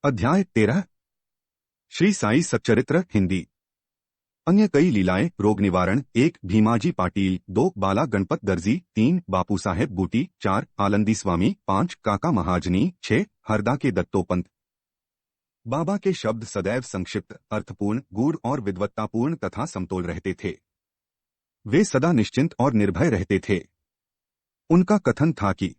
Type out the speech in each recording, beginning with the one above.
अध्याय 13। श्री साई सच्चरित्र हिंदी। अन्य कई लीलाएं। रोग निवारण 1 भीमाजी पाटिल, 2 बाला गणपत दर्जी, 3 बापू साहेब बूटी, 4 आलंदी स्वामी, 5 काका महाजनी, 6 हरदा के दत्तोपंत। बाबा के शब्द सदैव संक्षिप्त, अर्थपूर्ण, गूढ़ और विद्वत्तापूर्ण तथा समतोल रहते थे। वे सदा निश्चिंत और निर्भय रहते थे। उनका कथन था कि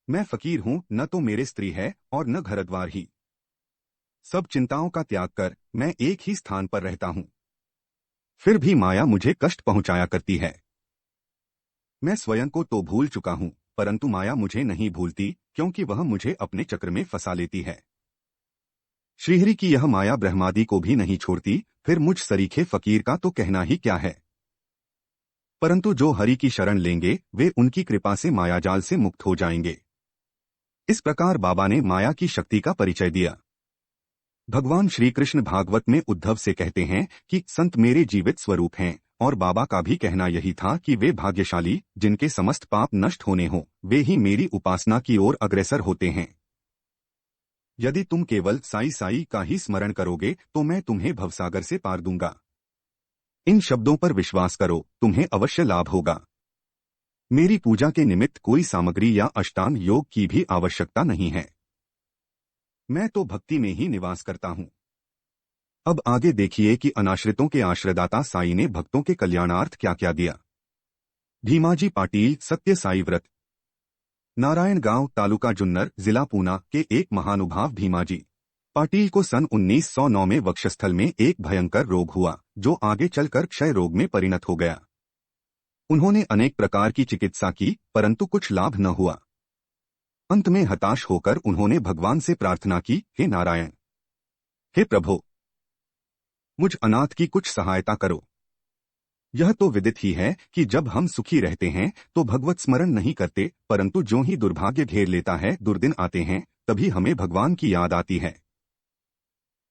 मैं फकीर हूं, न तो मेरे स्त्री है और न घरद्वार ही। सब चिंताओं का त्याग कर मैं एक ही स्थान पर रहता हूं। फिर भी माया मुझे कष्ट पहुंचाया करती है। मैं स्वयं को तो भूल चुका हूं, परंतु माया मुझे नहीं भूलती, क्योंकि वह मुझे अपने चक्र में फंसा लेती है। श्रीहरि की यह माया ब्रह्मादि को भी नहीं छोड़ती, फिर मुझ सरीखे फकीर का तो कहना ही क्या है। परंतु जो हरि की शरण लेंगे वे उनकी कृपा से मायाजाल से मुक्त हो जाएंगे। इस प्रकार बाबा ने माया की शक्ति का परिचय दिया। भगवान श्री कृष्ण भागवत में उद्धव से कहते हैं कि संत मेरे जीवित स्वरूप हैं, और बाबा का भी कहना यही था कि वे भाग्यशाली जिनके समस्त पाप नष्ट होने हों, वे ही मेरी उपासना की ओर अग्रसर होते हैं। यदि तुम केवल साई साई का ही स्मरण करोगे तो मैं तुम्हें भवसागर से पार दूंगा। इन शब्दों पर विश्वास करो, तुम्हें अवश्य लाभ होगा। मेरी पूजा के निमित्त कोई सामग्री या अष्टांग योग की भी आवश्यकता नहीं है। मैं तो भक्ति में ही निवास करता हूं। अब आगे देखिए कि अनाश्रितों के आश्रयदाता साई ने भक्तों के कल्याणार्थ क्या क्या दिया। भीमाजी पाटिल, सत्य साई व्रत। नारायण गांव, तालुका जुन्नर, जिला पूना के एक महानुभाव भीमाजी पाटिल को सन 1909 में वक्षस्थल में एक भयंकर रोग हुआ, जो आगे चलकर क्षय रोग में परिणत हो गया। उन्होंने अनेक प्रकार की चिकित्सा की, परंतु कुछ लाभ न हुआ। अंत में हताश होकर उन्होंने भगवान से प्रार्थना की, हे नारायण, हे प्रभु, मुझ अनाथ की कुछ सहायता करो। यह तो विदित ही है कि जब हम सुखी रहते हैं तो भगवत स्मरण नहीं करते, परंतु जो ही दुर्भाग्य घेर लेता है, दुर्दिन आते हैं, तभी हमें भगवान की याद आती है।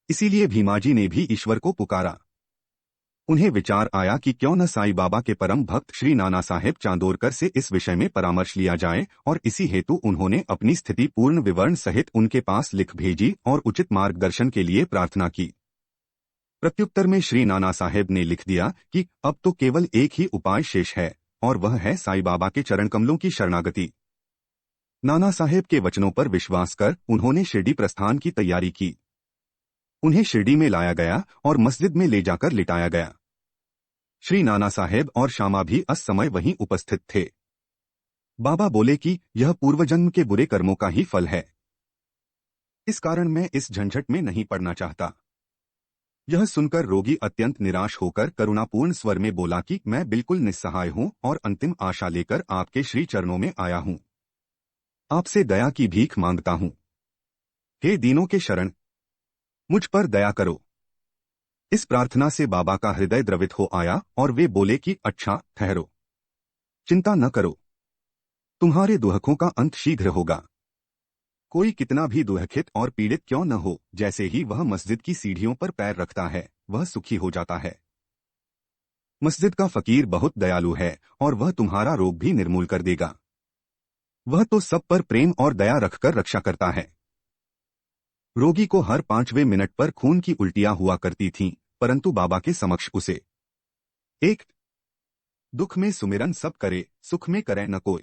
इसीलिए भीमाजी ने भी ईश्वर को पुकारा। उन्हें विचार आया कि क्यों न साईं बाबा के परम भक्त श्री नाना साहेब चांदोरकर से इस विषय में परामर्श लिया जाए, और इसी हेतु उन्होंने अपनी स्थिति पूर्ण विवरण सहित उनके पास लिख भेजी और उचित मार्गदर्शन के लिए प्रार्थना की। प्रत्युत्तर में श्री नाना साहेब ने लिख दिया कि अब तो केवल एक ही उपाय शेष है, और वह है साईं बाबा के चरण कमलों की शरणागति। नाना साहेब के वचनों पर विश्वास कर उन्होंने शिरडी प्रस्थान की तैयारी की। उन्हें शिरडी में लाया गया और मस्जिद में ले जाकर लिटाया गया। श्री नाना साहेब और श्यामा भी उस समय वहीं उपस्थित थे। बाबा बोले कि यह पूर्वजन्म के बुरे कर्मों का ही फल है, इस कारण मैं इस झंझट में नहीं पड़ना चाहता। यह सुनकर रोगी अत्यंत निराश होकर करुणापूर्ण स्वर में बोला कि मैं बिल्कुल निस्सहाय हूं और अंतिम आशा लेकर आपके श्री चरणों में आया हूं। आपसे दया की भीख मांगता हूं। हे दीनों के शरण, मुझ पर दया करो। इस प्रार्थना से बाबा का हृदय द्रवित हो आया और वे बोले कि अच्छा, ठहरो, चिंता न करो, तुम्हारे दुहकों का अंत शीघ्र होगा। कोई कितना भी दुहखित और पीड़ित क्यों न हो, जैसे ही वह मस्जिद की सीढ़ियों पर पैर रखता है, वह सुखी हो जाता है। मस्जिद का फकीर बहुत दयालु है और वह तुम्हारा रोग भी निर्मूल कर देगा। वह तो सब पर प्रेम और दया रखकर रक्षा करता है। रोगी को हर 5वें मिनट पर खून की उल्टियां हुआ करती थीं, परंतु बाबा के समक्ष उसे 1 दुख में सुमिरन सब करे, सुख में करे न कोय।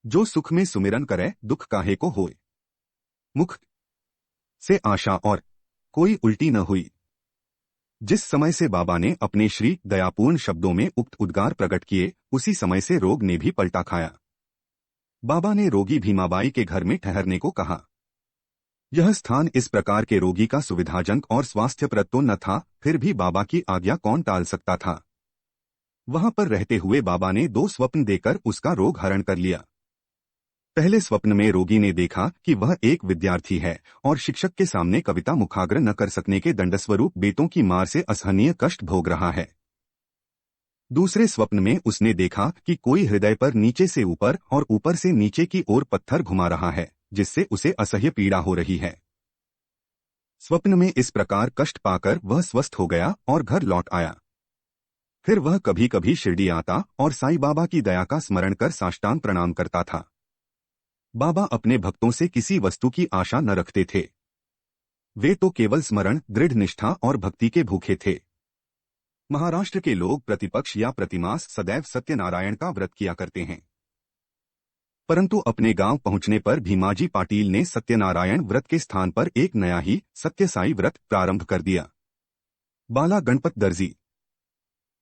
जो सुख में सुमिरन करे, दुख काहे को होय। मुख से आशा और कोई उल्टी न हुई। जिस समय से बाबा ने अपने श्री दयापूर्ण शब्दों में उक्त उद्गार प्रकट किए, उसी समय से रोग ने भी पलटा खाया। बाबा ने रोगी भीमाबाई के घर में ठहरने को कहा। यह स्थान इस प्रकार के रोगी का सुविधाजनक और स्वास्थ्यप्रद तो न था, फिर भी बाबा की आज्ञा कौन टाल सकता था। वहां पर रहते हुए बाबा ने 2 स्वप्न देकर उसका रोग हरण कर लिया। पहले स्वप्न में रोगी ने देखा कि वह एक विद्यार्थी है और शिक्षक के सामने कविता मुखाग्र न कर सकने के दंडस्वरूप बेतों की मार से असहनीय कष्ट भोग रहा है। दूसरे स्वप्न में उसने देखा कि कोई हृदय पर नीचे से ऊपर और ऊपर से नीचे की ओर पत्थर घुमा रहा है, जिससे उसे असह्य पीड़ा हो रही है। स्वप्न में इस प्रकार कष्ट पाकर वह स्वस्थ हो गया और घर लौट आया। फिर वह कभी कभी शिरडी आता और साईं बाबा की दया का स्मरण कर साष्टांग प्रणाम करता था। बाबा अपने भक्तों से किसी वस्तु की आशा न रखते थे। वे तो केवल स्मरण, दृढ़ निष्ठा और भक्ति के भूखे थे। महाराष्ट्र के लोग प्रतिपक्ष या प्रतिमास सदैव सत्यनारायण का व्रत किया करते हैं, परंतु अपने गांव पहुंचने पर भीमाजी पाटिल ने सत्यनारायण व्रत के स्थान पर एक नया ही सत्यसाई व्रत प्रारंभ कर दिया। बाला गणपत दर्जी।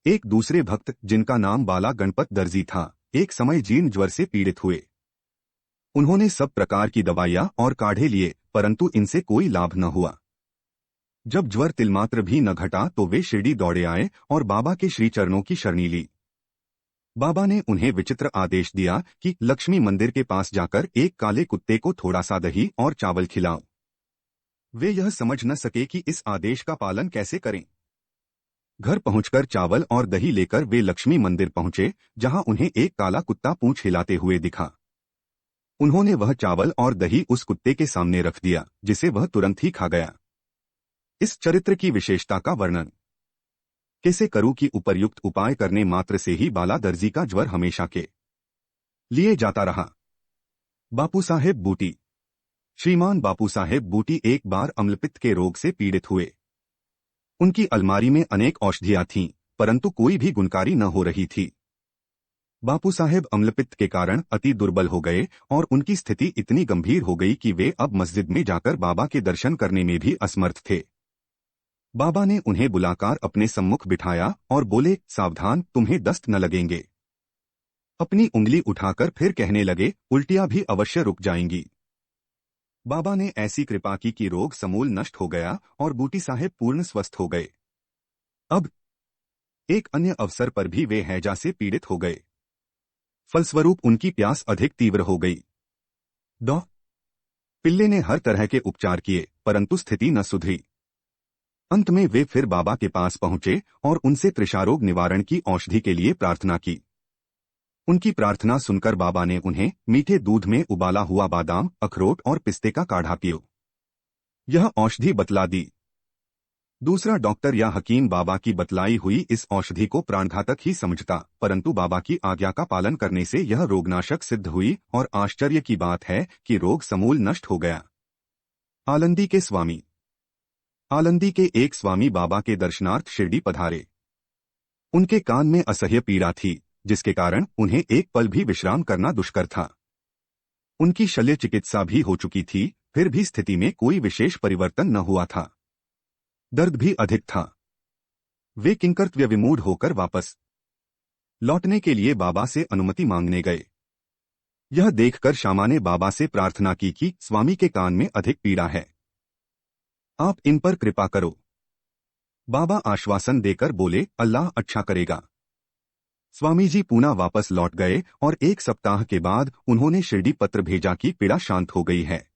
एक दूसरे भक्त जिनका नाम बाला गणपत दर्जी था, एक समय जीर्ण ज्वर से पीड़ित हुए। उन्होंने सब प्रकार की दवाइयां और काढ़े लिए, परंतु इनसे कोई लाभ न हुआ। जब ज्वर तिलमात्र भी न घटा तो वे शिरडी दौड़े आए और बाबा के श्री चरणों की शरणी ली। बाबा ने उन्हें विचित्र आदेश दिया कि लक्ष्मी मंदिर के पास जाकर एक काले कुत्ते को थोड़ा सा दही और चावल खिलाओ। वे यह समझ न सके कि इस आदेश का पालन कैसे करें। घर पहुंचकर चावल और दही लेकर वे लक्ष्मी मंदिर पहुंचे, जहां उन्हें एक काला कुत्ता पूंछ हिलाते हुए दिखा। उन्होंने वह चावल और दही उस कुत्ते के सामने रख दिया, जिसे वह तुरंत ही खा गया। इस चरित्र की विशेषता का वर्णन कैसे करूं कि उपर्युक्त उपाय करने मात्र से ही बाला दर्जी का ज्वर हमेशा के लिए जाता रहा। बापू साहेब बूटी। श्रीमान बापू साहेब बूटी एक बार अम्लपित्त के रोग से पीड़ित हुए। उनकी अलमारी में अनेक औषधियां थीं, परंतु कोई भी गुणकारी न हो रही थी। बापू साहेब अम्लपित्त के कारण अति दुर्बल हो गए और उनकी स्थिति इतनी गंभीर हो गई कि वे अब मस्जिद में जाकर बाबा के दर्शन करने में भी असमर्थ थे। बाबा ने उन्हें बुलाकर अपने सम्मुख बिठाया और बोले, सावधान, तुम्हें दस्त न लगेंगे। अपनी उंगली उठाकर फिर कहने लगे, उल्टियां भी अवश्य रुक जाएंगी। बाबा ने ऐसी कृपा की कि रोग समूल नष्ट हो गया और बूटी साहेब पूर्ण स्वस्थ हो गए। अब एक अन्य अवसर पर भी वे हैजा से पीड़ित हो गए। फलस्वरूप उनकी प्यास अधिक तीव्र हो गई। डॉ पिल्ले ने हर तरह के उपचार किए, परंतु स्थिति न सुधरी। अंत में वे फिर बाबा के पास पहुंचे और उनसे तृषारोग निवारण की औषधि के लिए प्रार्थना की। उनकी प्रार्थना सुनकर बाबा ने उन्हें मीठे दूध में उबाला हुआ बादाम, अखरोट और पिस्ते का काढ़ा पियो, यह औषधि बतला दी। दूसरा डॉक्टर या हकीम बाबा की बतलाई हुई इस औषधि को प्राणघातक ही समझता, परंतु बाबा की आज्ञा का पालन करने से यह रोगनाशक सिद्ध हुई और आश्चर्य की बात है कि रोग समूल नष्ट हो गया। आलंदी के स्वामी। आलंदी के एक स्वामी बाबा के दर्शनार्थ शिरडी पधारे। उनके कान में असह्य पीड़ा थी, जिसके कारण उन्हें एक पल भी विश्राम करना दुष्कर था। उनकी शल्य चिकित्सा भी हो चुकी थी, फिर भी स्थिति में कोई विशेष परिवर्तन न हुआ था। दर्द भी अधिक था। वे किंकर्तव्य विमूढ़ होकर वापस लौटने के लिए बाबा से अनुमति मांगने गए। यह देखकर श्यामा ने बाबा से प्रार्थना की कि स्वामी के कान में अधिक पीड़ा है, आप इन पर कृपा करो। बाबा आश्वासन देकर बोले, अल्लाह अच्छा करेगा। स्वामी जी पुनः वापस लौट गए और एक सप्ताह के बाद उन्होंने शिरडी पत्र भेजा कि पीड़ा शांत हो गई है,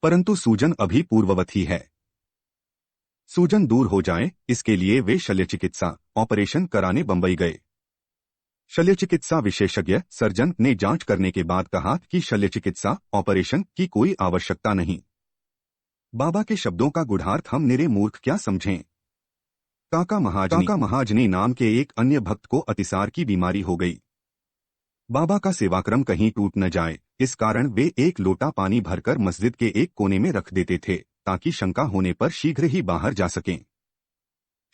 परंतु सूजन अभी पूर्ववत ही है। सूजन दूर हो जाए, इसके लिए वे शल्य चिकित्सा ऑपरेशन कराने बंबई गए। शल्य चिकित्सा विशेषज्ञ सर्जन ने जांच करने के बाद कहा कि शल्य चिकित्सा ऑपरेशन की कोई आवश्यकता नहीं। बाबा के शब्दों का गूढ़ार्थ हम निरे मूर्ख क्या समझें। काका महाजनी नाम के एक अन्य भक्त को अतिसार की बीमारी हो गई। बाबा का सेवाक्रम कहीं टूट न जाए, इस कारण वे एक लोटा पानी भरकर मस्जिद के एक कोने में रख देते थे, ताकि शंका होने पर शीघ्र ही बाहर जा सकें।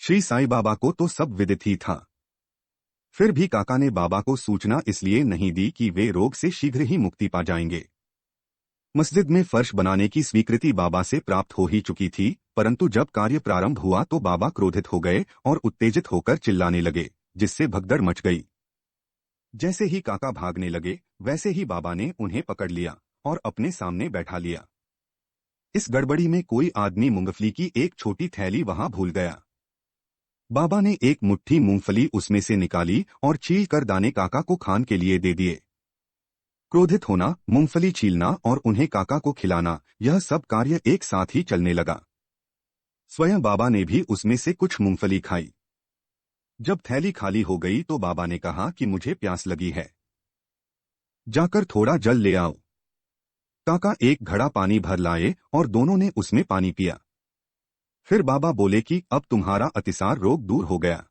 श्री साईं बाबा को तो सब विदित ही था, फिर भी काका ने बाबा को सूचना इसलिए नहीं दी कि वे रोग से शीघ्र ही मुक्ति पा जाएंगे। मस्जिद में फर्श बनाने की स्वीकृति बाबा से प्राप्त हो ही चुकी थी, परंतु जब कार्य प्रारंभ हुआ तो बाबा क्रोधित हो गए और उत्तेजित होकर चिल्लाने लगे, जिससे भगदड़ मच गई। जैसे ही काका भागने लगे, वैसे ही बाबा ने उन्हें पकड़ लिया और अपने सामने बैठा लिया। इस गड़बड़ी में कोई आदमी मूंगफली की एक छोटी थैली वहां भूल गया। बाबा ने एक मुट्ठी मूंगफली उसमें से निकाली और छील कर दाने काका को खान के लिए दे दिए। क्रोधित होना, मूंगफली छीलना और उन्हें काका को खिलाना, यह सब कार्य एक साथ ही चलने लगा। स्वयं बाबा ने भी उसमें से कुछ मूंगफली खाई। जब थैली खाली हो गई तो बाबा ने कहा कि मुझे प्यास लगी है, जाकर थोड़ा जल ले आओ। काका एक घड़ा पानी भर लाए और दोनों ने उसमें पानी पिया। फिर बाबा बोले कि अब तुम्हारा अतिसार रोग दूर हो गया,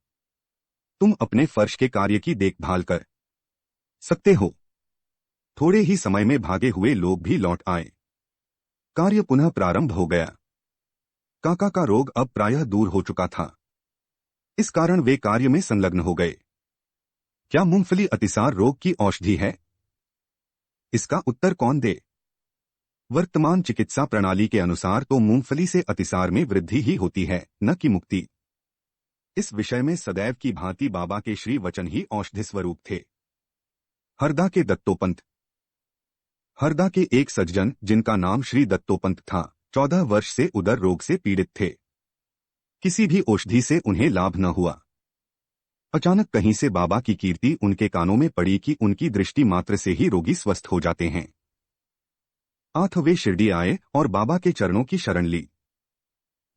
तुम अपने फर्श के कार्य की देखभाल कर सकते हो। थोड़े ही समय में भागे हुए लोग भी लौट आए। कार्य पुनः प्रारंभ हो गया। काका का रोग अब प्रायः दूर हो चुका था। इस कारण वे कार्य में संलग्न हो गए। क्या मूंगफली अतिसार रोग की औषधि है? इसका उत्तर कौन दे? वर्तमान चिकित्सा प्रणाली के अनुसार तो मूंगफली से अतिसार में वृद्धि ही होती है, न कि मुक्ति। इस विषय में सदैव की भांति बाबा के श्री वचन ही औषधि स्वरूप थे। हरदा के दत्तोपंत। हरदा के एक सज्जन जिनका नाम श्री दत्तोपंत था, 14 वर्ष से उदर रोग से पीड़ित थे। किसी भी औषधि से उन्हें लाभ न हुआ। अचानक कहीं से बाबा की कीर्ति उनके कानों में पड़ी कि उनकी दृष्टि मात्र से ही रोगी स्वस्थ हो जाते हैं। आठ वे शिरडी आए और बाबा के चरणों की शरण ली।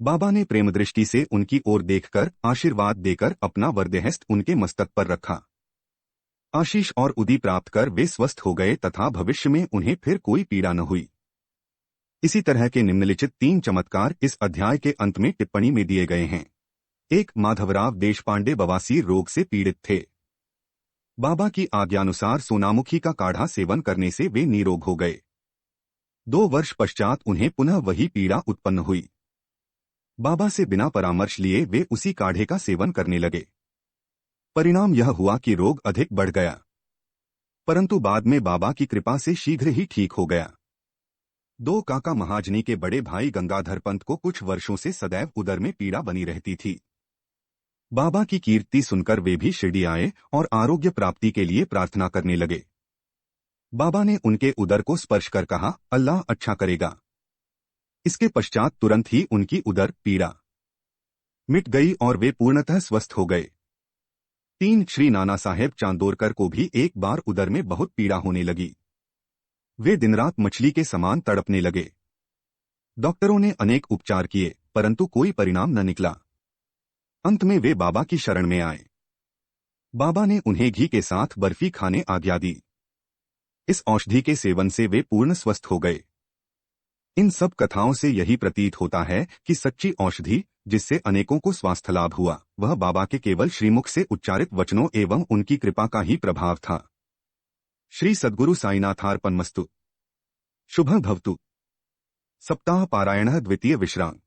बाबा ने प्रेम दृष्टि से उनकी ओर देखकर आशीर्वाद देकर अपना वरदेहस्त उनके मस्तक पर रखा। आशीष और उदी प्राप्त कर वे स्वस्थ हो गए तथा भविष्य में उन्हें फिर कोई पीड़ा न हुई। इसी तरह के निम्नलिखित 3 चमत्कार इस अध्याय के अंत में टिप्पणी में दिए गए हैं। 1. माधवराव देशपांडे बवासीर रोग से पीड़ित थे। बाबा की आज्ञानुसार सोनामुखी का काढ़ा सेवन करने से वे निरोग हो गए। 2 वर्ष पश्चात उन्हें पुनः वही पीड़ा उत्पन्न हुई। बाबा से बिना परामर्श लिए वे उसी काढ़े का सेवन करने लगे। परिणाम यह हुआ कि रोग अधिक बढ़ गया, परंतु बाद में बाबा की कृपा से शीघ्र ही ठीक हो गया। 2. काका महाजनी के बड़े भाई गंगाधर पंत को कुछ वर्षों से सदैव उदर में पीड़ा बनी रहती थी। बाबा की कीर्ति सुनकर वे भी शिरडी आए और आरोग्य प्राप्ति के लिए प्रार्थना करने लगे। बाबा ने उनके उदर को स्पर्श कर कहा, अल्लाह अच्छा करेगा। इसके पश्चात तुरंत ही उनकी उदर पीड़ा मिट गई और वे पूर्णतः स्वस्थ हो गए। 3. श्री नाना साहेब चांदोरकर को भी एक बार उदर में बहुत पीड़ा होने लगी। वे दिन रात मछली के समान तड़पने लगे। डॉक्टरों ने अनेक उपचार किए, परंतु कोई परिणाम न निकला। अंत में वे बाबा की शरण में आए। बाबा ने उन्हें घी के साथ बर्फी खाने आज्ञा दी। इस औषधि के सेवन से वे पूर्ण स्वस्थ हो गए। इन सब कथाओं से यही प्रतीत होता है कि सच्ची औषधि जिससे अनेकों को स्वास्थ्य लाभ हुआ, वह बाबा के केवल श्रीमुख से उच्चारित वचनों एवं उनकी कृपा का ही प्रभाव था। श्री सद्गुरु साईनाथार्पणमस्तु। शुभं भवतु। सप्ताह पारायणः द्वितीय विश्राम।